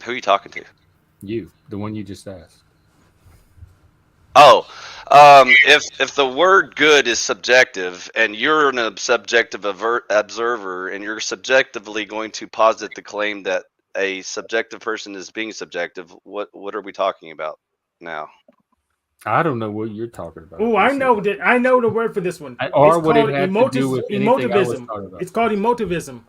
Who are you talking to? You, the one you just asked. Oh, if the word good is subjective and you're an subjective observer and you're subjectively going to posit the claim that a subjective person is being subjective, what are we talking about now? I don't know what you're talking about. Oh, You I said, know that. I know the word for this one. It's or what it called had to do with anything I was emotivism. talking about. It's called emotivism.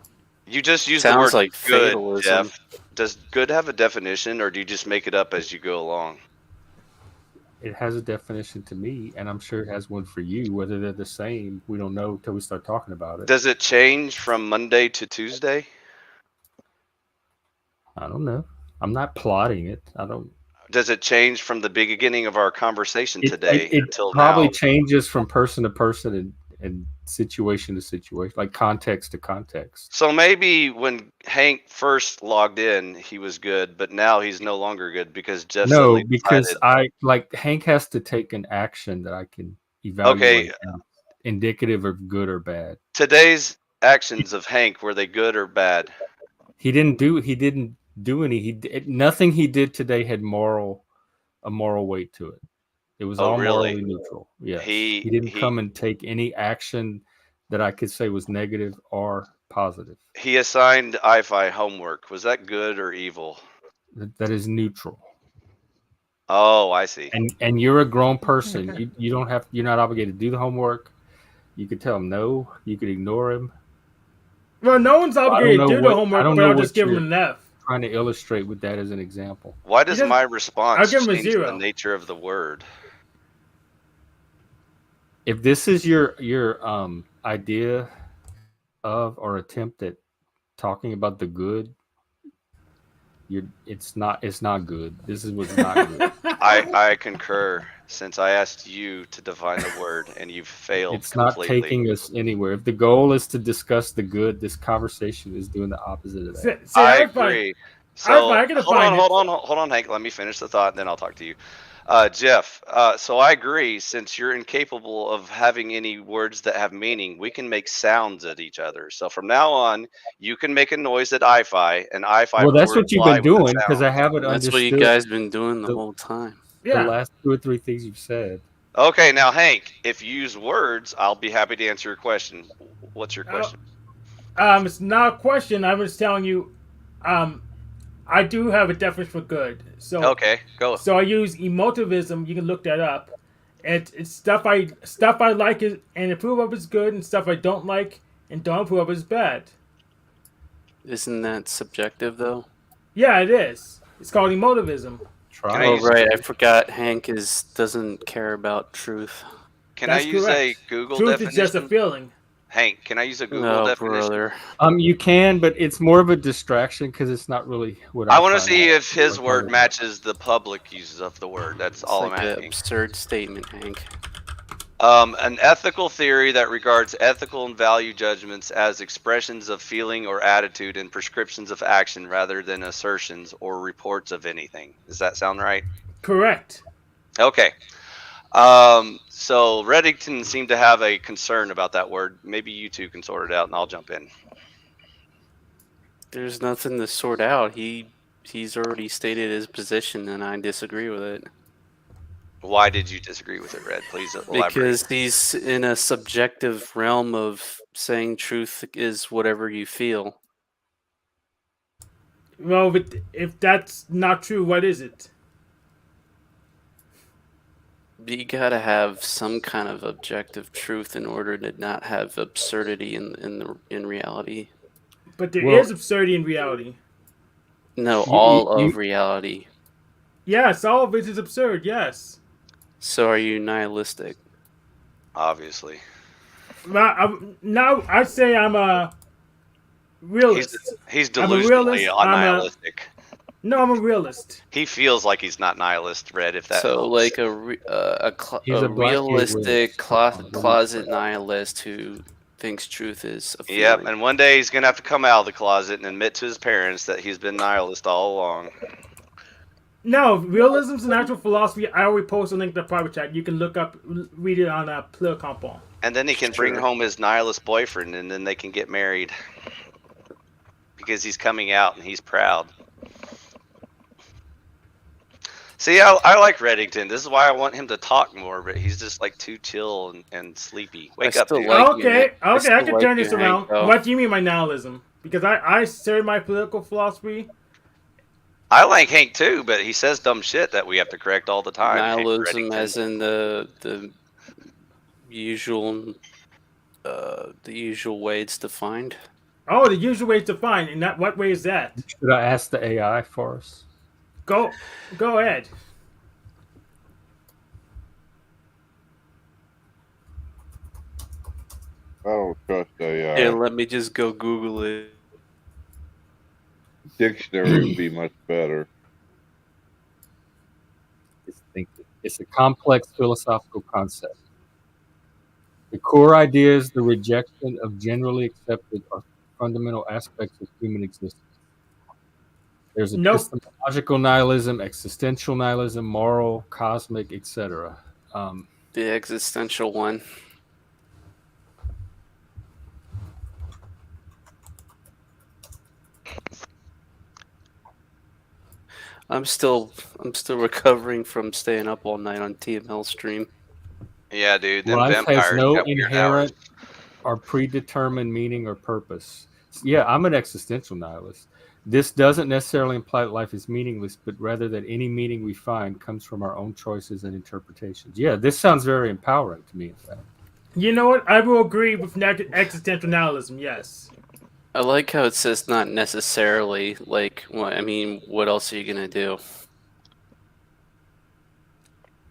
You just use the Sounds word like good, fatalism. Jeff. Does good have a definition, or do you just make it up as you go along? It has a definition to me, and I'm sure it has one for you. Whether they're the same, we don't know until we start talking about it. Does it change from Monday to Tuesday? I don't know. I'm not plotting it. I don't. Does it change from the beginning of our conversation today It until probably now? changes from person to person and situation to situation, like context to context. So maybe when Hank first logged in, he was good, but now he's no longer good because Jeff No, suddenly because decided. Hank has to take an action that I can Okay, evaluate and indicative of good or bad. today's actions of Hank, were they good or bad? He didn't do any. Nothing he did today had a moral weight to it. It was Oh, all really? morally neutral. Yes, He he didn't he come and take any action that I could say was negative or positive. he assigned iFi homework. Was that good or evil? That is neutral. Oh, I see. And you're a grown person. You don't have. You're not obligated to do the homework. You could tell him no. You could ignore him. Well, no one's obligated to do the I homework, don't but know I'll just what give him you're an F. trying to illustrate with that as an example. Why does doesn't- my I'll response give him a change the 0. nature of the word? If this is your idea of or attempt at talking about the good, it's not good. This is what's not good. I concur, since I asked you to define the word and you've failed It's not completely. taking us anywhere. If the goal is to discuss the good, this conversation is doing the opposite of that. See, I agree. So I can hold define it. on, Hank. Let me finish the thought, and then I'll talk to you, Jeff. So I agree. Since you're incapable of having any words that have meaning, we can make sounds at each other. So from now on, you can make a noise at iFi, and iFi. Well, that's will what you've reply been with a doing because sound. I haven't That's what understood you guys been doing the the- whole time. the Yeah. last 2 or 3 things you've said. Okay, now Hank, if you use words, I'll be happy to answer your question. What's your question? It's not a question. I'm just telling you. I do have a definition for good. So Okay, go. So I use emotivism. You can look that up. It's stuff I like is, and approve of is good, and stuff I don't like and don't approve of is bad. Isn't that subjective though? Yeah, it is. It's called emotivism. Can I Oh use- right, I forgot. Hank doesn't care about truth. Can That's I use correct. a Google Truth definition? is just a feeling. Hank, can I use a Google No, definition? brother. You can, but it's more of a distraction because it's not really what I I'm want to trying see if his like, word talk matches the public uses of the word. That's It's all like I'm an asking. absurd statement, Hank. An ethical theory that regards ethical and value judgments as expressions of feeling or attitude and prescriptions of action rather than assertions or reports of anything. Does that sound right? Correct. Okay. So Reddington seemed to have a concern about that word. Maybe you two can sort it out, and I'll jump in. There's nothing to sort out. He's already stated his position, and I disagree with it. Why did you disagree with it, Red? Please elaborate. Because he's in a subjective realm of saying truth is whatever you feel. Well, if that's not true, what is it? You gotta have some kind of objective truth in order to not have absurdity in reality. But there is Well- absurdity in reality. No, You- all you- of reality. Yes, all of it is absurd. Yes. So are you nihilistic? Obviously. Now I say I'm a realist. He's I'm a delusionally realist, I'm a- nihilistic. No, I'm a realist. He feels like he's not nihilist, Red, if that So helps. like He's a a Black realistic Gate closet nihilist who thinks truth is a feeling. Yep, and one day he's going to have to come out of the closet and admit to his parents that he's been nihilist all along. No, realism's a natural philosophy. I always post a link to the private chat. You can look up, read it on Political Compound. And then he can bring Sure. home his nihilist boyfriend, and then they can get married. Because he's coming out and he's proud. See, I like Reddington. This is why I want him to talk more, but he's just like too chill and sleepy. Wake up, still dude. like- Okay, I okay, I still can like turn you, this Hank, around. though. What do you mean by nihilism? Because I share my political philosophy. I like Hank too, but he says dumb shit that we have to correct all the time. Hank Nihilism, Reddington. as in the usual way it's defined. Oh, the usual way to find, and that what way is that? Should I ask the AI for us? Go ahead. I don't trust AI. Here, let me just go Google it. Dictionary would be much better. It's thinking. It's a complex philosophical concept. The core idea is the rejection of generally accepted or fundamental aspects of human existence. There's Nope. epistemological nihilism, existential nihilism, moral, cosmic, etc. The existential one. I'm still recovering from staying up all night on TML stream. Yeah, dude. Them Life vampires has no got weird inherent hours. or predetermined meaning or purpose. Yeah, I'm an existential nihilist. This doesn't necessarily imply that life is meaningless, but rather that any meaning we find comes from our own choices and interpretations. Yeah, this sounds very empowering to me, in fact. You know what? I will agree with existential nihilism. Yes. I like how it says not necessarily. Like, I mean, what else are you gonna do?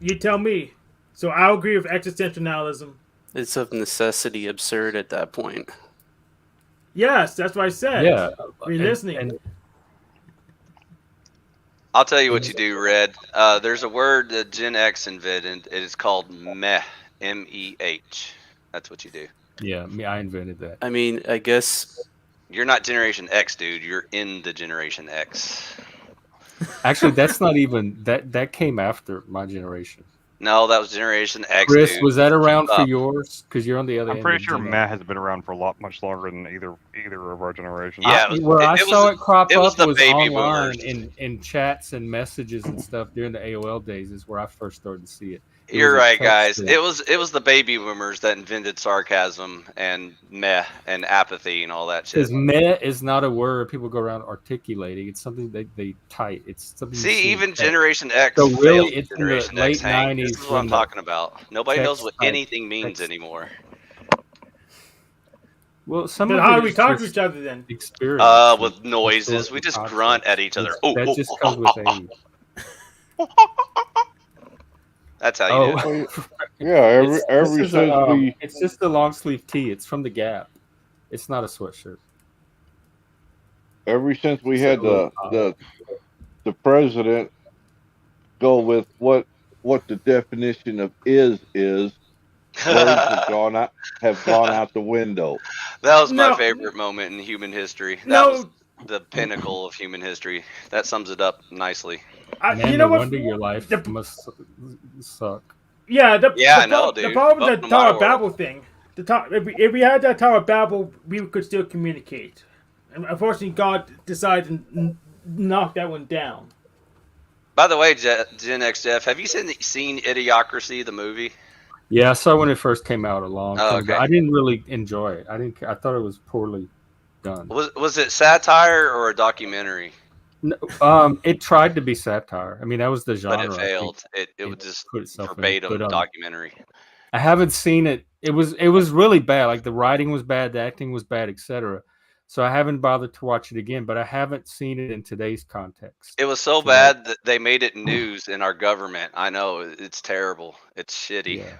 You tell me. So I'll agree with existential nihilism. It's of necessity absurd at that point. Yes, that's what I said. Yeah. Are you listening? And I'll tell you what you do, Red. There's a word that Gen X invented. It is called meh. M-E-H. That's what you do. yeah, I invented that. I mean, I guess You're not Generation X, dude. You're in the Generation X. Actually, that's not even that came after my generation. No, that was Generation X, Chris, dude. was that around for Up. yours? Because you're on the other I'm end. pretty of sure Gen X. Matt has been around for much longer than either of our generations. Yeah, it was- Where I it was saw the- it crop it was up the was baby online boomers. in chats and messages and stuff during the AOL days is where I first started to see it. It You're was a right, text guys. thing. It was the baby boomers that invented sarcasm and meh and apathy and all that shit. Because meh is not a word people go around articulating. It's something they type. It's something you See, in even text. Generation X So failed really, it's in the Generation late X, Hank. 90s This is what when I'm the talking about. Nobody knows text what type- anything means text- anymore. Well, some Then of how it do we is talk to just each other then? experience. With noises, we just historical grunt context. at each other. It's- that just comes with age. That's how you do it. Oh, Yeah, It's- ever this is since a, we it's just a long sleeve tee. It's from the Gap. It's not a sweatshirt. ever since we had So, the president go with what the definition of is words have gone out the window. That was my No. favorite moment in human history. That No. was the pinnacle of human history. That sums it up nicely. Man, You know no what? wonder your life the- must suck. Yeah, Yeah, I the, know, the dude. problem with Welcome the to my Tower of world. Babel thing, if we had that Tower of Babel, we could still communicate. And unfortunately, God decided to knock that one down. By the way, Gen X Jeff, have you seen Idiocracy, the movie? Yeah, I saw when it first came out a long Oh, time ago. okay. I didn't really enjoy it. I thought it was poorly done. Was it satire or a documentary? It tried to be satire. I mean, that was the genre. But it I think. failed. It it was just put itself in it, verbatim but, documentary. I haven't seen it. It was really bad. Like the writing was bad, the acting was bad, etc. So I haven't bothered to watch it again. But I haven't seen it in today's context. It was so So- bad that they made it news in our government. I know it's terrible. It's shitty. Yeah.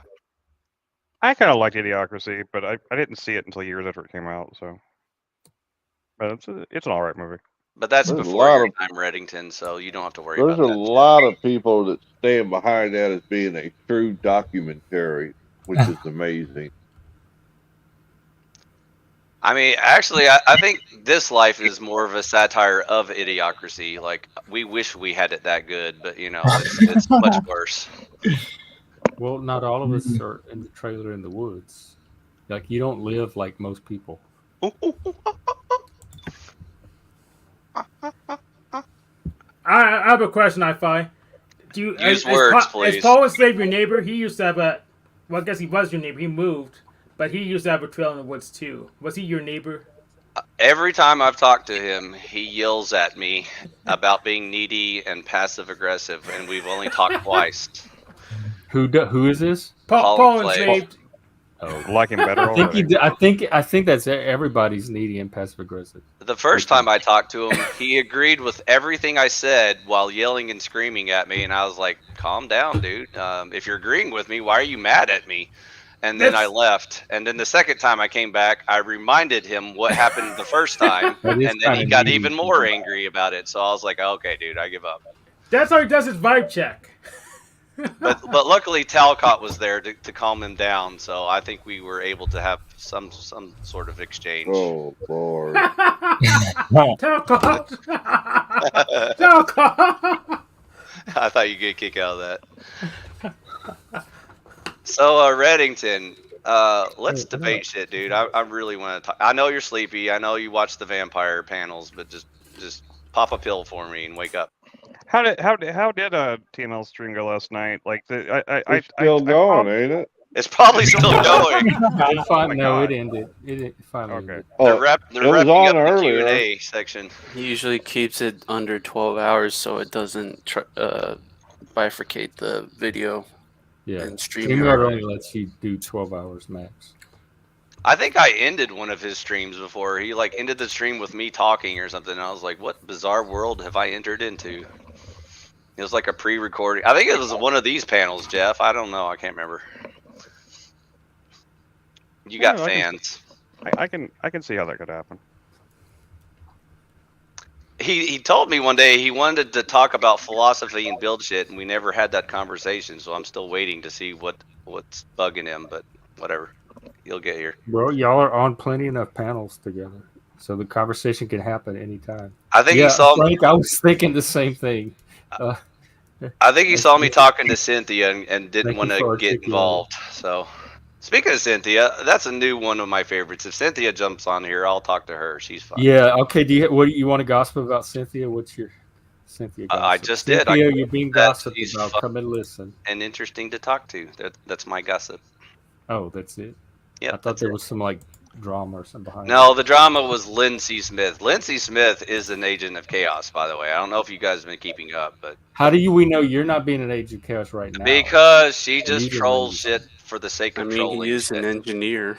I kind of liked Idiocracy, but I didn't see it until years after it came out. So, but it's an alright movie. But that's There's a before lot your of- time, Reddington. So you don't have to worry There's about a that. lot of people that stand behind that as being a true documentary, which is amazing. I mean, actually, I think this life is more of a satire of Idiocracy. Like, we wish we had it that good, but you know, it's much worse. Well, not all of us are in the trailer in the woods. Like you don't live like most people. I have a question, I-Fi. Do you Use words, Is please. Paul Enslave your neighbor? He used to have a. Well, I guess he was your neighbor. He moved, but he used to have a trail in the woods too. Was he your neighbor? Every time I've talked to him, he yells at me about being needy and passive aggressive, and we've only talked twice. Who is this? Paul Paul Enslave. Enslaved. Oh, Like him better I think already. I think that's everybody's needy and passive aggressive. The first time I talked to him, he agreed with everything I said while yelling and screaming at me, and I was like, "Calm down, dude. If you're agreeing with me, why are you mad at me?" And then I left. And then the second time I came back, I reminded him what happened the first time, That and is then kinda he got needy. even more angry about it. So I was like, "Okay, dude, I give up." That's how he does his vibe check. But luckily Talcott was there to calm him down, so I think we were able to have some sort of exchange. Oh Lord. Talcott. Talcott. I thought you'd get a kick out of that. So Reddington, let's debate shit, dude. I really want to talk. I know you're sleepy. I know you watch the vampire panels, but just pop a pill for me and wake up. How did TML stream go last night? Like It's still going, ain't it? It's probably still going. No, God. it ended. It finally Okay. ended. They're, Oh, they're it was wrapping on up the earlier. Q&A section. He usually keeps it under 12 hours so it doesn't bifurcate the video Yeah. and stream. StreamYard only lets you do 12 hours max. I think I ended one of his streams before. He like ended the stream with me talking or something. And I was like, "What bizarre world have I entered into?" It was like a pre-recording. I think it was one of these panels, Jeff. I don't know. I can't remember. You got Yeah, I can- fans. I can see how that could happen. He told me one day he wanted to talk about philosophy and build shit, and we never had that conversation. So I'm still waiting to see what's bugging him. But whatever, he'll get here. Bro, y'all are on plenty enough panels together, so the conversation can happen anytime. I think Yeah, he saw me. Frank, I was thinking the same thing. I think he saw me talking to Cynthia and didn't Thank want you to for get articulating. involved. So, speaking of Cynthia, that's a new one of my favorites. If Cynthia jumps on here, I'll talk to her. She's fine. Yeah. Okay. What do you want to gossip about, Cynthia? What's your Cynthia? Gossip? I just did. Cynthia, you're being that gossiped she's about. fun. Come and listen. And interesting to talk to. That's my gossip. Oh, that's it. Yep, I thought that's there it. was some like drama or something behind. No, it. the drama was Lindsay Smith. Lindsay Smith is an agent of chaos, by the way. I don't know if you guys have been keeping up, but How do we know you're not being an agent of chaos right now? because she just You can trolls lose. shit for the sake I of mean, trolling. he is an shit. engineer.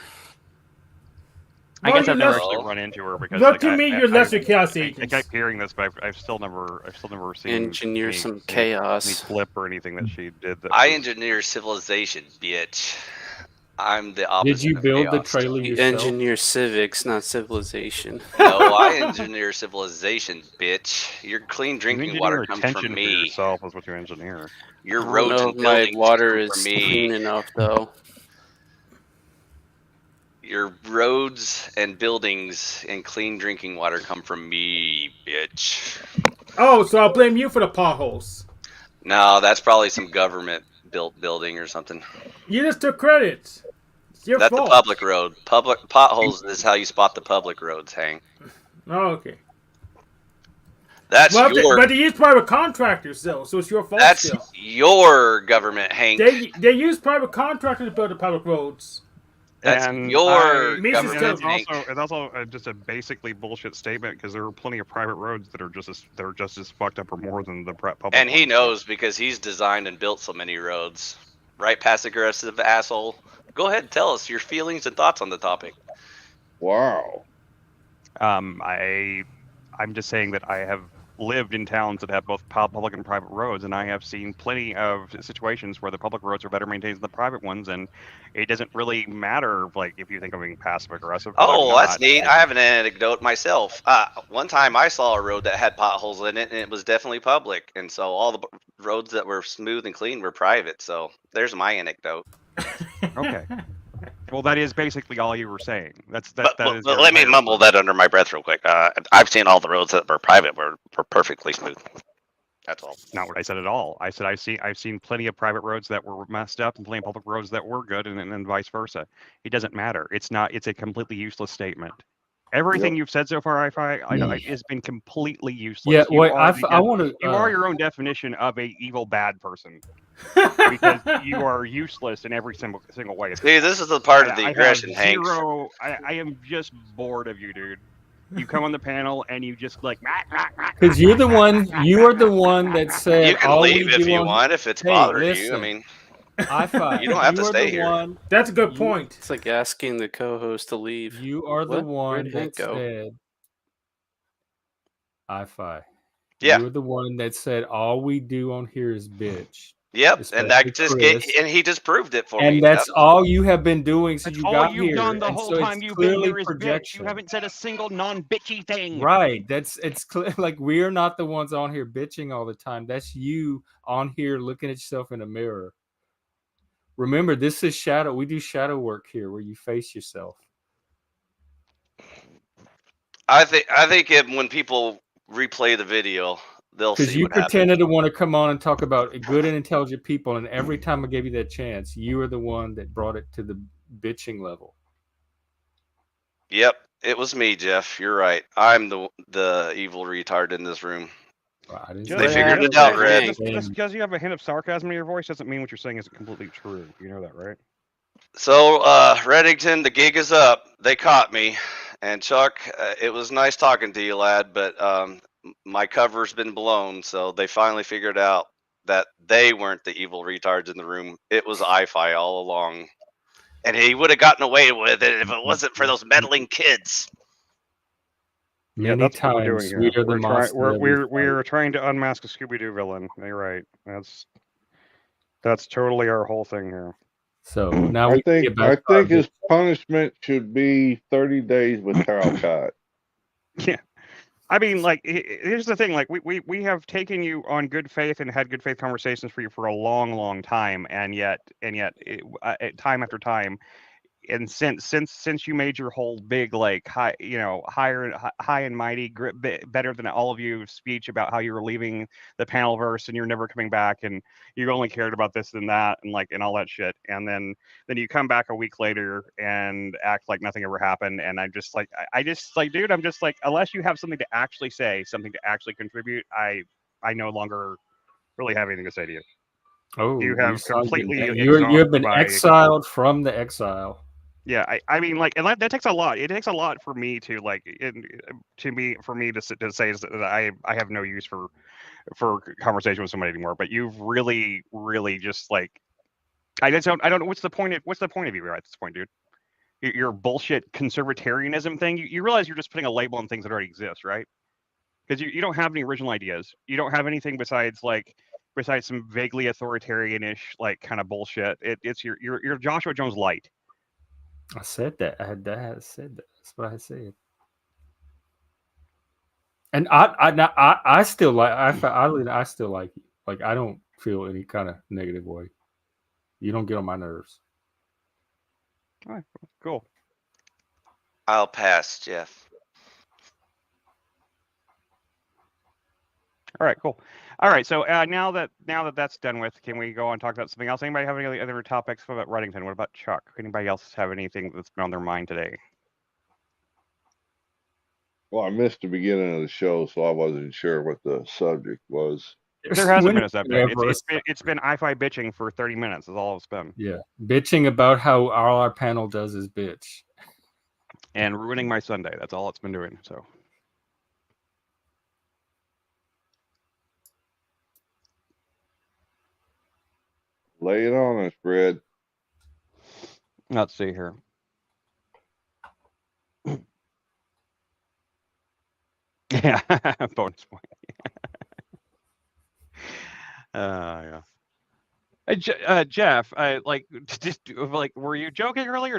I Well, guess you I've never know- actually run into her because Look like, to me, you're lesser chaos I agents. kept hearing this, but I've still never seen Engineer any- some any chaos. clip or anything that she did. That I was- engineer civilization, bitch. I'm the opposite. Did you of build the chaos. trailer You yourself? engineer civics, not civilization. No, I engineer civilization, bitch. Your clean you drinking engineer water comes attention from for me. yourself is what you engineer. Your I don't roads know and if my buildings water come is from clean me. enough, though. Your roads and buildings and clean drinking water come from me, bitch. Oh, so I'll blame you for the potholes. No, that's probably some government built building or something. You just took credit. It's your That's fault. the public road. Public potholes is how you spot the public roads, Hank. Oh, okay. That's Well, your but they use private contractors though, so it's your fault that's still. your government, Hank. They use private contractors to build the public roads. That's And your Means it's government, still- Hank. it's also just a basically bullshit statement because there are plenty of private roads that are just as fucked up or more than the public. And he ones. knows because he's designed and built so many roads. Right, passive aggressive asshole. Go ahead and tell us your feelings and thoughts on the topic. Wow. I'm just saying that I have lived in towns that have both public and private roads, and I have seen plenty of situations where the public roads are better maintained than the private ones, and it doesn't really matter, like, if you think I'm being passive aggressive. 'cause Oh, I'm that's not. neat. I have an anecdote myself. One time I saw a road that had potholes in it, and it was definitely public. And so all the roads that were smooth and clean were private. So there's my anecdote. Okay. Well, that is basically all you were saying. That But is let me mumble that under my breath real quick. I've seen all the roads that were private were perfectly smooth. That's all. Not what I said at all. I said I've seen plenty of private roads that were messed up and plenty of public roads that were good, and vice versa. It doesn't matter. It's a completely useless statement. Everything you've said so far, has been completely useless. Yeah, You wait, are I want to. you are your own definition of a evil bad person because you are useless in every single way. See, this is the part of the I have aggression, Hank. I am just bored of you, dude. You come on the panel and you just like Because you're the one. You are the one that said You can all leave we if do you on- want, if it's Hey, bothering you. listen. I mean, I5. You don't have to are stay the here. One, That's a good You- point. It's like asking the co-host to leave. you are the What? one Where'd that Hank go? said I5. Yeah. You were the one that said all we do on here is bitch. Yep, and that Especially just Chris. and he just proved it for me. And that's all you have been doing since That's you all got you've here. done the and whole so time it's you've been clearly here is bitch. projection. You haven't said a single non-bitchy thing. Right. It's clear. Like we are not the ones on here bitching all the time. That's you on here looking at yourself in a mirror. Remember, this is shadow. We do shadow work here, where you face yourself. I think when people replay the video, they'll Because see you what happened. pretended to want to come on and talk about good and intelligent people, and every time I gave you that chance, you were the one that brought it to the bitching level. Yep, it was me, Jeff. You're right. I'm the evil retard in this room. Well, I didn't Just They say figured that. it out, Red. Just because you have a hint of sarcasm in your voice doesn't mean what you're saying isn't completely true. You know that, right? So, Reddington, the gig is up. They caught me. And Chuck, it was nice talking to you, lad, but my cover's been blown, so they finally figured out that they weren't the evil retards in the room. It was I-Fi all along. And he would have gotten away with it if it wasn't for those meddling kids. Many that's what we're times doing we here. are the monster. We're trying to unmask a Scooby-Doo villain. You're right. That's totally our whole thing here. So now I think his punishment should be 30 days with Talcott. Yeah. I mean, like, here's the thing. Like, we have taken you on good faith and had good faith conversations for you for a long, long time, and yet, time after time, and since you made your whole big like high and mighty better than all of you speech about how you were leaving the Panelverse and you're never coming back and you only cared about this and that and all that shit, and then you come back a week later and act like nothing ever happened, and I'm just like dude, I'm just like, unless you have something to actually say, something to actually contribute, I no longer really have anything to say to you. Oh, you have completely you have been exiled from the exile. Yeah, I mean, like, and that takes a lot. It takes a lot for me to like, for me to say that I have no use for conversation with somebody anymore. But you've really, really just like, I don't know what's the point of you at this point, dude? Your bullshit conservatarianism thing. You realize you're just putting a label on things that already exist, right? Because you don't have any original ideas. You don't have anything besides some vaguely authoritarian-ish like kind of bullshit. It's your Joshua Jones light. I said that. I had said that. That's what I had said. And I still like I still like you. Like I don't feel any kind of negative way. You don't get on my nerves. All right, cool. I'll pass, Jeff. All right, cool. All right, so now that that's done with, can we go on and talk about something else? Anybody have any other topics about Reddington? What about Chuck? Anybody else have anything that's been on their mind today? Well, I missed the beginning of the show, so I wasn't sure what the subject was. There hasn't been a subject. It's been I-Fi bitching for 30 minutes. Is all it's been. Yeah, bitching about how all our panel does is bitch. And ruining my Sunday. That's all it's been doing. So. Lay it on us, Fred. Let's see here. Yeah, bonus point. Yeah. Jeff, were you joking earlier?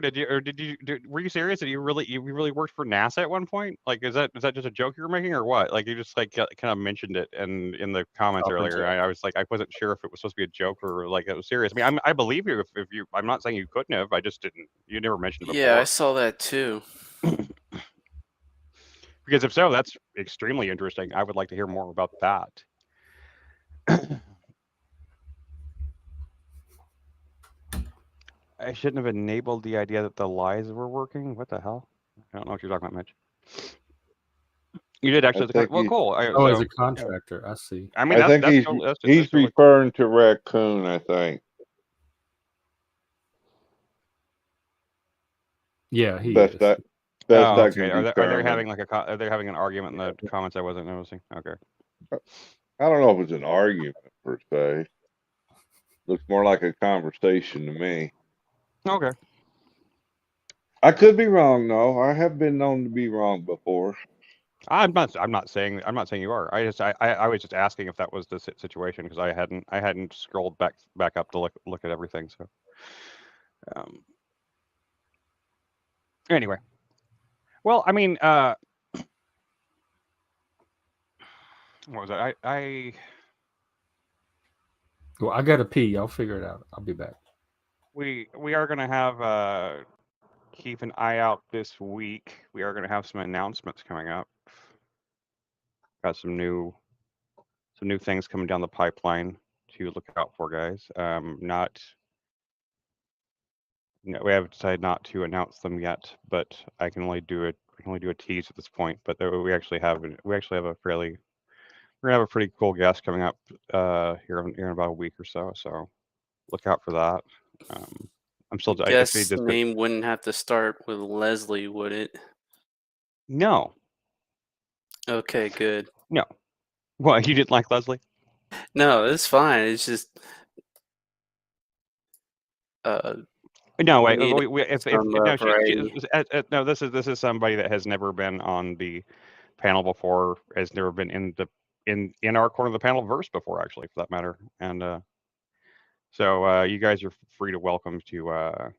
Were you serious? Did you really worked for NASA at one point? Like, is that just a joke you were making, or what? Like, you just like kind of mentioned it in the comments earlier. I was like, I wasn't sure if it was supposed to be a joke or like it was serious. I mean, I believe you if you. I'm not saying you couldn't have. I just didn't. You never mentioned it before. Yeah, I saw that too. Because if so, that's extremely interesting. I would like to hear more about that. I shouldn't have enabled the idea that the lies were working. What the hell? I don't know what you're talking about, Mitch. You did actually. think Well, he- cool. Oh, as So, a contractor, I see. I mean, I think that's he's totally- that's he's totally cool. referring to Raccoon. I think Yeah, he best is. that Oh, I okay. can Are they determine. having like are they having an argument in the comments I wasn't noticing? Okay. I don't know if it's an argument per se. Looks more like a conversation to me. Okay. I could be wrong though. I have been known to be wrong before. I'm not saying you are. I was just asking if that was the situation because I hadn't scrolled back up to look at everything. So, anyway, well, I mean, what was that? Well, I gotta pee. I'll figure it out. I'll be back. We are gonna have keep an eye out this week. We are gonna have some announcements coming up. Got some new things coming down the pipeline to look out for, guys. We haven't decided not to announce them yet, but I can only do a tease at this point. But we actually have a fairly we're gonna have a pretty cool guest coming up here in about a week or so. So look out for that. I'm still. Guess name wouldn't have to start with Leslie, would it? No. Okay, good. No. What, you didn't like Leslie? No, it's fine. It's just No, wait. need If some, no, variety. no, this is somebody that has never been on the panel before, has never been in our corner of the panel verse before, actually, for that matter. And so you guys are free to welcome to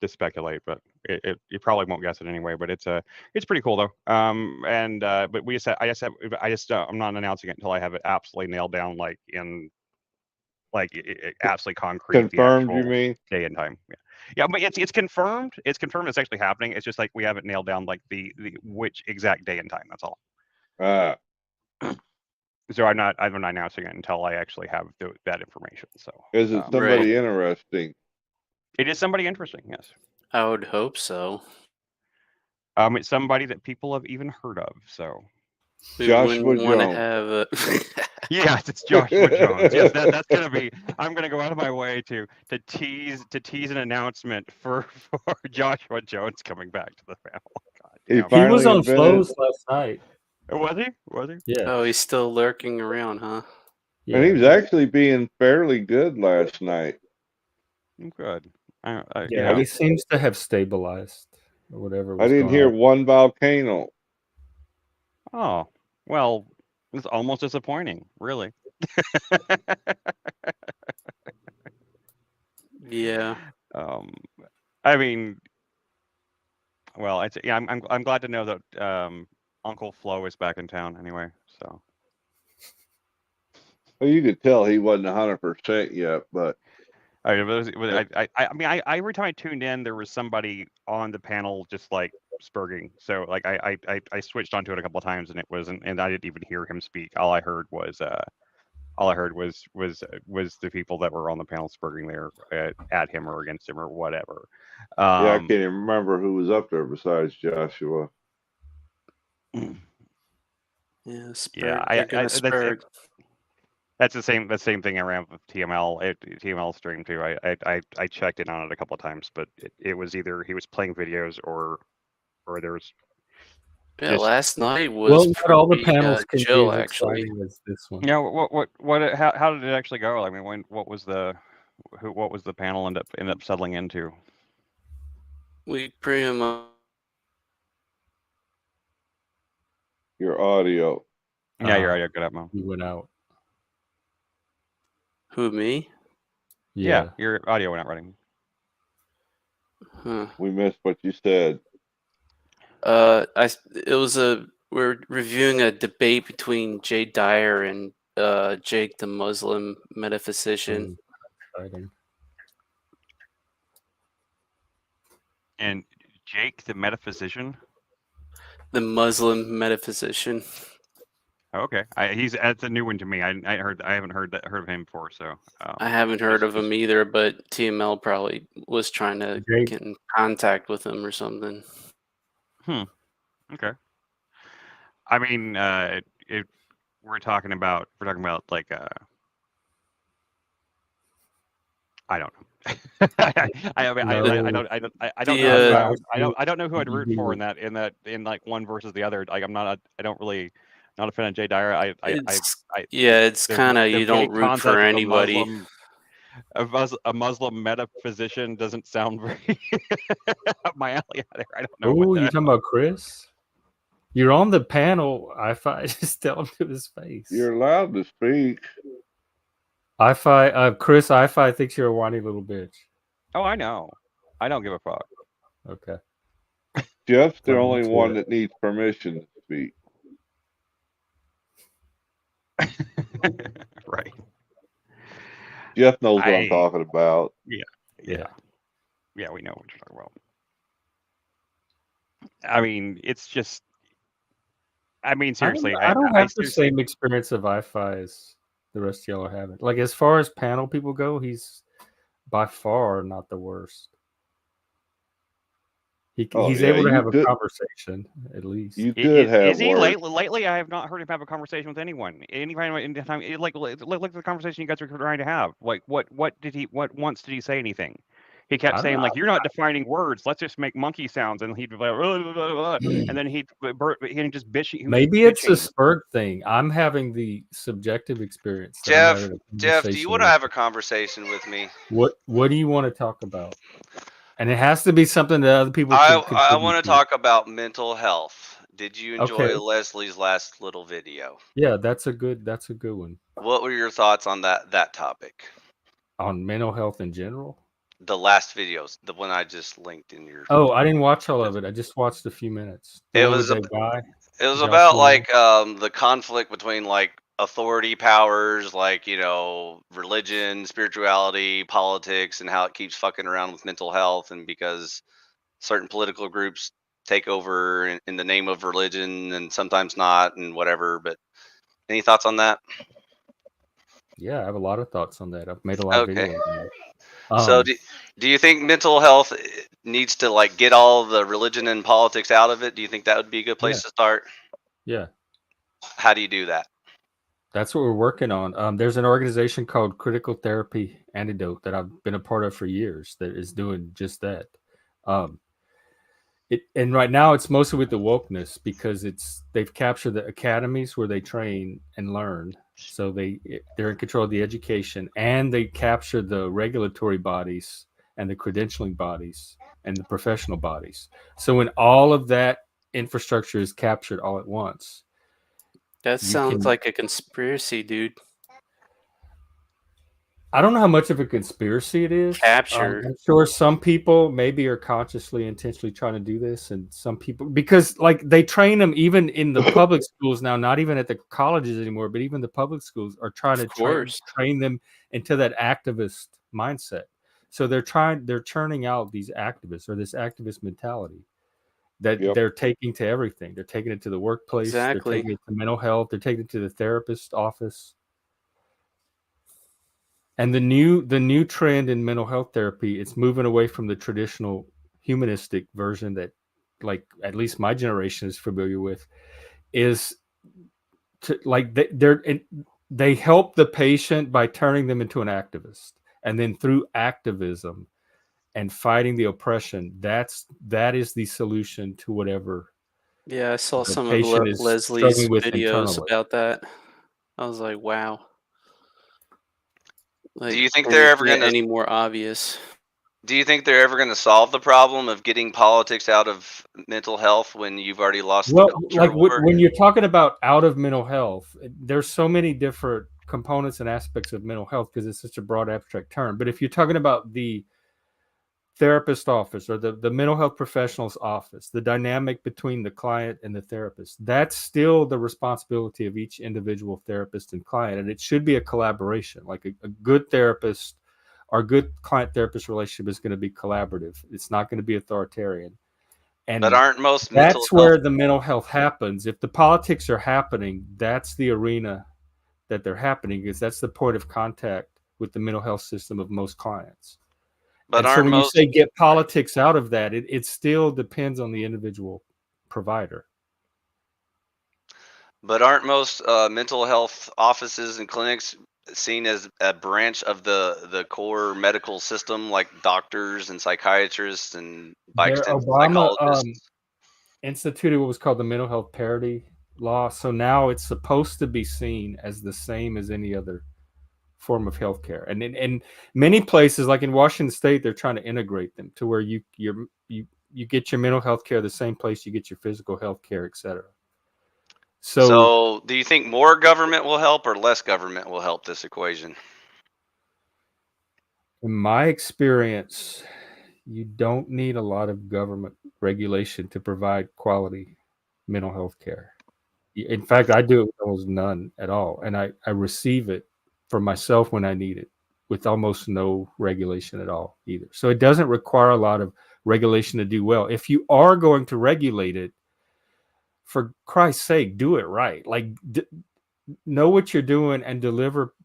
speculate, but you probably won't guess it anyway. But it's pretty cool though. But I'm not announcing it until I have it absolutely nailed down, absolutely concrete. Confirmed, you mean? Day and time. Yeah, but it's confirmed. It's confirmed. It's actually happening. It's just like we haven't nailed down like the which exact day and time. That's all. So I'm not announcing it until I actually have that information. So is it somebody interesting? It is somebody interesting. Yes. I would hope so. It's somebody that people have even heard of. So Joshua Jones. Jones. Yes, it's Joshua Jones. Yes, that's gonna be. I'm gonna go out of my way to tease an announcement for Joshua Jones coming back to the panel. God damn. He was on invented- Flows last night. Was he? Was he? Yeah. Oh, he's still lurking around, huh? Yeah. And he was actually being fairly good last night. Good. Yeah, he seems to have stabilized or whatever. I didn't hear one volcano. Oh, well, it's almost disappointing, really. Yeah. I mean, well, I'm glad to know that Uncle Flo is back in town anyway. So. Well, you could tell he wasn't 100% yet, but I mean, every time I tuned in, there was somebody on the panel just like spurging. So like I switched onto it a couple of times and it wasn't, and I didn't even hear him speak. All I heard was the people that were on the panel spurging there at him or against him or whatever. yeah, I can't even remember who was up there besides Joshua. Yeah, Spurg. That's the same thing I ran with TML. TML stream too. I checked in on it a couple of times, but it was either he was playing videos or there was. Yeah, last night was not all the panels can chill, be as actually. exciting as this one. Yeah, how did it actually go? I mean, what was the panel end up settling into? We pretty much. Your audio. Yeah, your audio got up, Mo. You went out. Who, me? Yeah, your audio went out running. Huh. We missed what you said. We're reviewing a debate between Jay Dyer and Jake the Muslim metaphysician. Exciting. And Jake the metaphysician. The Muslim metaphysician. Okay, that's a new one to me. I haven't heard of him before, so I haven't heard of him either. But TML probably was trying to get in contact with him or something. Okay. I mean, if we're talking about like I don't know. I don't know. I don't know who I'd root for in like one versus the other. Like I don't really not a fan of Jay Dyer. It's kind of, you the don't root for concept of anybody. a Muslim metaphysician doesn't sound very up my alley either. I don't know. Oh, you're talking about Chris? You're on the panel. I just tell him to his face. You're allowed to speak. Chris, I thinks you're a whiny little bitch. Oh, I know. I don't give a fuck. Okay. Jeff's the Come only to one it. that needs permission to speak. Right. Jeff knows what I'm talking about. Yeah, we know what you're talking about. I mean, it's just. I mean, seriously, I don't have the same experience of iFi as the rest of y'all are having. Like, as far as panel people go, he's by far not the worst. He's able to have a conversation, at least. You could have. Is he lately? I have not heard him have a conversation with anyone. Like the conversation you guys are trying to have. Like, what once did he say anything? He kept saying, like, you're not defining words. Let's just make monkey sounds. And he'd be like, and then he'd just bitch. Maybe it's a Spurt thing. I'm having the subjective experience. Jeff, do you want to have a conversation with me? What do you want to talk about? And it has to be something that other people I want to talk about mental health. Did you enjoy Leslie's last little video? Yeah, that's a good one. What were your thoughts on that topic? On mental health in general? The last videos, the one I just linked in your. Oh, I didn't watch all of it. I just watched a few minutes. It was about like the conflict between like authority powers, like, you know, religion, spirituality, politics, and how it keeps fucking around with mental health, and because certain political groups take over in the name of religion and sometimes not, and whatever. But any thoughts on that? Yeah, I have a lot of thoughts on that. I've made a lot of videos on that. So do you think mental health needs to like get all the religion and politics out of it? Do you think that would be a good place to start? Yeah. How do you do that? That's what we're working on. There's an organization called Critical Therapy Antidote that I've been a part of for years that is doing just that. And right now it's mostly with the wokeness, because they've captured the academies where they train and learn. So they're in control of the education, and they capture the regulatory bodies and the credentialing bodies and the professional bodies. So when all of that infrastructure is captured all at once. That sounds like a conspiracy, dude. I don't know how much of a conspiracy it is. Captured. I'm sure some people maybe are consciously, intentionally trying to do this, and some people, because like they train them even in the public schools now, not even at the colleges anymore, but even the public schools are trying to train them into that activist mindset. So they're churning out these activists, or this activist mentality that they're taking to everything. They're taking it to the workplace. Exactly. They're taking it to mental health. They're taking it to the therapist office. And the new trend in mental health therapy, it's moving away from the traditional humanistic version that, like, at least my generation is familiar with, is to like they help the patient by turning them into an activist, and then through activism and fighting the oppression, that is the solution to whatever. Yeah, I saw some of Leslie's videos about that. I was like, wow. Like, do you think they're ever going to any more obvious? Do you think they're ever going to solve the problem of getting politics out of mental health when you've already lost? Well, like when you're talking about out of mental health, there's so many different components and aspects of mental health because it's such a broad, abstract term. But if you're talking about the therapist office or the mental health professional's office, the dynamic between the client and the therapist, that's still the responsibility of each individual therapist and client. And it should be a collaboration. Like a good therapist or good client therapist relationship is going to be collaborative. It's not going to be authoritarian. And but aren't most that's where the mental health happens. If the politics are happening, that's the arena that they're happening, because that's the point of contact with the mental health system of most clients. But so when you say get politics out of that, it still depends on the individual provider. But aren't most mental health offices and clinics seen as a branch of the core medical system, like doctors and psychiatrists and by There, extension Obama psychologists? instituted what was called the mental health parity law. So now it's supposed to be seen as the same as any other form of healthcare. And in many places, like in Washington State, they're trying to integrate them to where you get your mental health care the same place you get your physical health care, etc. So Do you think more government will help or less government will help this equation? in my experience, you don't need a lot of government regulation to provide quality mental health care. In fact, I do it with almost none at all. And I receive it for myself when I need it with almost no regulation at all either. So it doesn't require a lot of regulation to do well. If you are going to regulate it, for Christ's sake, do it right. Like, know what you're doing and deliver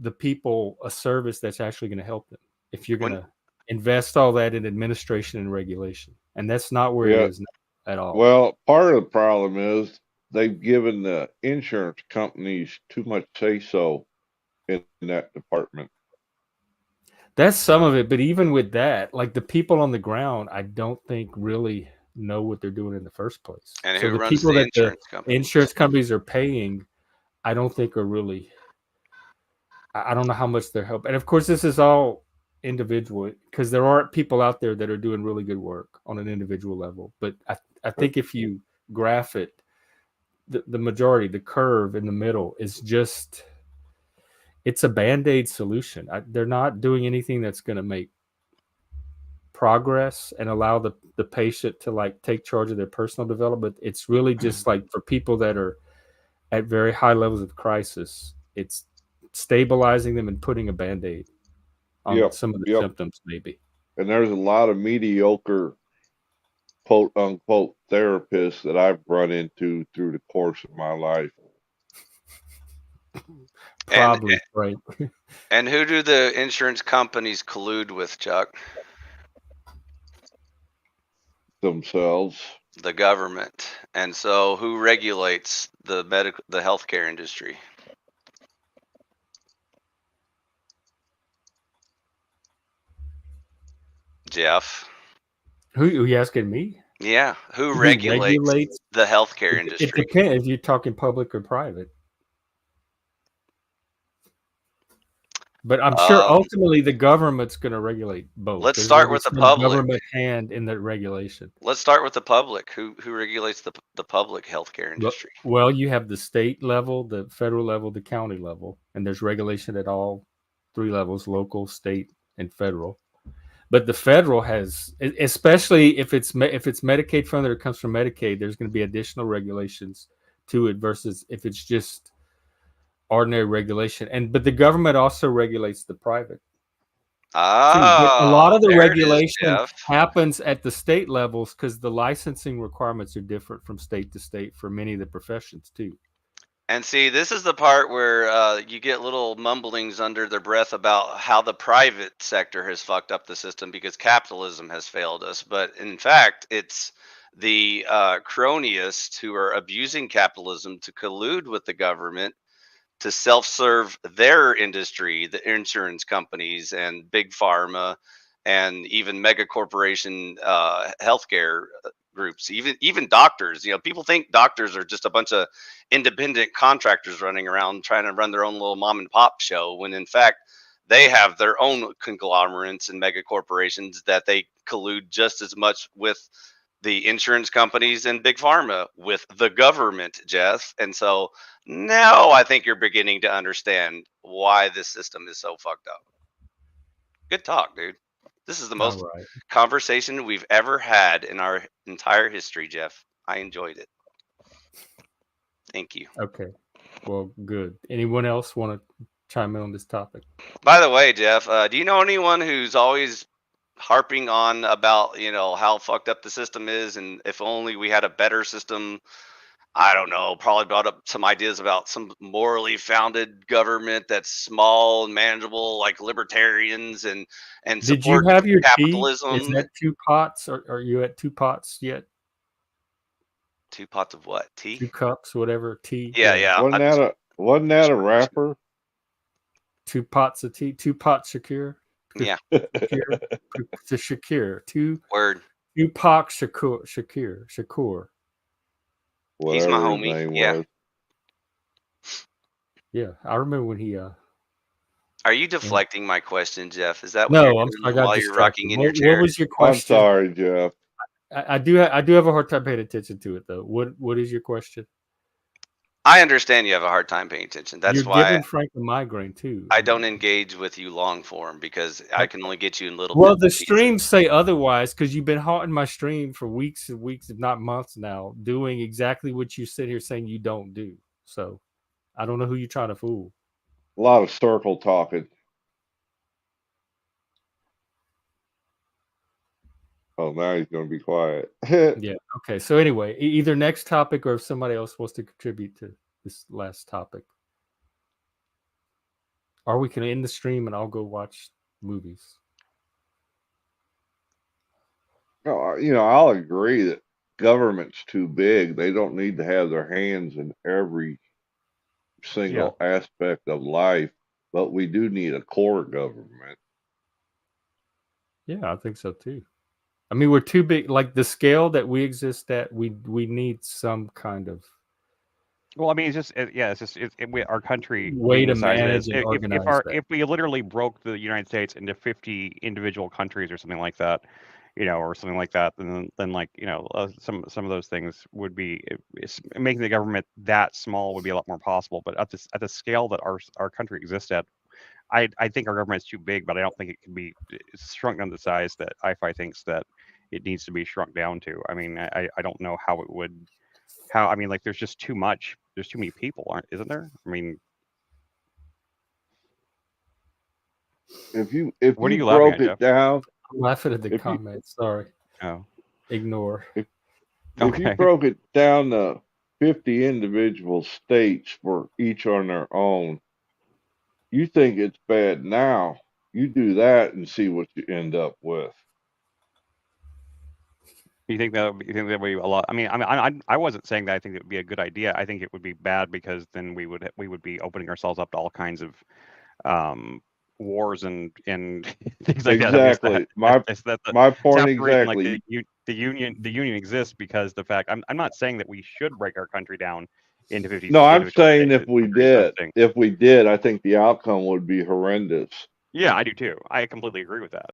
the people a service that's actually going to help them. If you're going When to invest all that in administration and regulation, and that's not where it Yeah. is now at all. Well, part of the problem is they've given the insurance companies too much say so in that department. That's some of it, but even with that, like the people on the ground, I don't think really know what they're doing in the first place. and So who the runs people the that the insurance company? insurance companies are paying, I don't think are really. I don't know how much they're helping. And of course, this is all individual because there are people out there that are doing really good work on an individual level. But I think if you graph it, the majority, the curve in the middle is just, it's a band-aid solution. They're not doing anything that's going to make progress and allow the patient to like take charge of their personal development. It's really just like for people that are at very high levels of crisis, it's stabilizing them and putting a band-aid on Yep, some of the yep. symptoms maybe. And there's a lot of mediocre, quote unquote, therapists that I've run into through the course of my life. Probably right. And who do the insurance companies collude with, Chuck? Themselves. The government. And so who regulates the healthcare industry? Jeff. Who are you asking me? Yeah, who Who regulates the healthcare It industry? depends if you're talking public or private. But I'm sure ultimately the government's going to regulate both. Let's There's start gonna be with the some public. government hand in the regulation. Let's start with the public. Who regulates the public healthcare industry? Well, you have the state level, the federal level, the county level, and there's regulation at all three levels: local, state, and federal. But the federal has, especially if it's Medicaid funded or comes from Medicaid, there's going to be additional regulations to it versus if it's just ordinary regulation. But the government also regulates the private. A lot of the regulation happens at the state levels because the licensing requirements are different from state to state for many of the professions too. And see, this is the part where you get little mumblings under their breath about how the private sector has fucked up the system because capitalism has failed us. But in fact, it's the cronyists who are abusing capitalism to collude with the government to self-serve their industry, the insurance companies and big pharma and even mega corporation healthcare groups, even doctors. You know, people think doctors are just a bunch of independent contractors running around trying to run their own little mom and pop show, when in fact they have their own conglomerates and mega corporations that they collude just as much with the insurance companies and big pharma with the government, Jeff. And so now I think you're beginning to understand why this system is so fucked up. Good talk, dude. This is the most conversation we've ever had in our entire history, Jeff. I enjoyed it. Thank you. Okay. Well, good. Anyone else want to chime in on this topic? By the way, Jeff, do you know anyone who's always harping on about, you know, how fucked up the system is and if only we had a better system? I don't know, probably brought up some ideas about some morally founded government that's small and manageable, like libertarians, and Did you support have your capitalism. tea? Is that 2 pots? Or are you at 2 pots yet? 2 pots of what? Tea? 2 cups, whatever, tea. Yeah, yeah. Wasn't that a rapper? 2 pots of tea, 2 pots Shakir. Yeah. Shakir. To Shakir. 2 Word. Tupac Shakur. He's my Whatever his homie. name Yeah. was. Yeah, I remember when he Are you deflecting my question, Jeff? Is that what No, you're I'm doing I got while you're rocking distracted. in your What chair? was your I'm question? sorry, Jeff. I do have a hard time paying attention to it though. What is your question? I understand you have a hard time paying attention. That's You're why giving Frank a migraine too. I don't engage with you long form, because I can only get you in little Well, bits the and pieces. streams say otherwise because you've been haunting my stream for weeks and weeks, if not months now, doing exactly what you sit here saying you don't do. So I don't know who you're trying to fool. A lot of circle talking. Oh, now he's going to be quiet. Yeah. Okay. So anyway, either next topic or if somebody else wants to contribute to this last topic, or we can end the stream and I'll go watch movies. No, I'll agree that government's too big. They don't need to have their hands in every single aspect of life, but we do need a core government. Yeah, I think so too. I mean, we're too big. Like the scale that we exist at, we need some kind of Well, I mean, it's just our country way being to the size it manage is, and organize that. if we literally broke the United States into 50 individual countries or something like that, or something like that, then some of those things would be making the government that small would be a lot more possible. But at the scale that our country exists at, I think our government is too big, but I don't think it can be shrunk down to the size that IFI thinks that it needs to be shrunk down to. I mean, I don't know how it would. I mean, like, there's just too much. There's too many people, isn't there? I mean, If you what are you laughing broke at, it Jeff? down, I'm laughing at the If you- comments. Sorry. Oh, Ignore. if you okay. broke it down to 50 individual states for each on their own, you think it's bad now. You do that and see what you end up with. You think that would be a lot? I mean, I wasn't saying that I think it would be a good idea. I think it would be bad because then we would be opening ourselves up to all kinds of wars and things like Exactly. that. My point It's after exactly. like the union exists because the fact I'm not saying that we should break our country down into 50. No, I'm individual saying states. if we It's very did, I think the outcome would be horrendous. Yeah, I do too. I completely agree with that.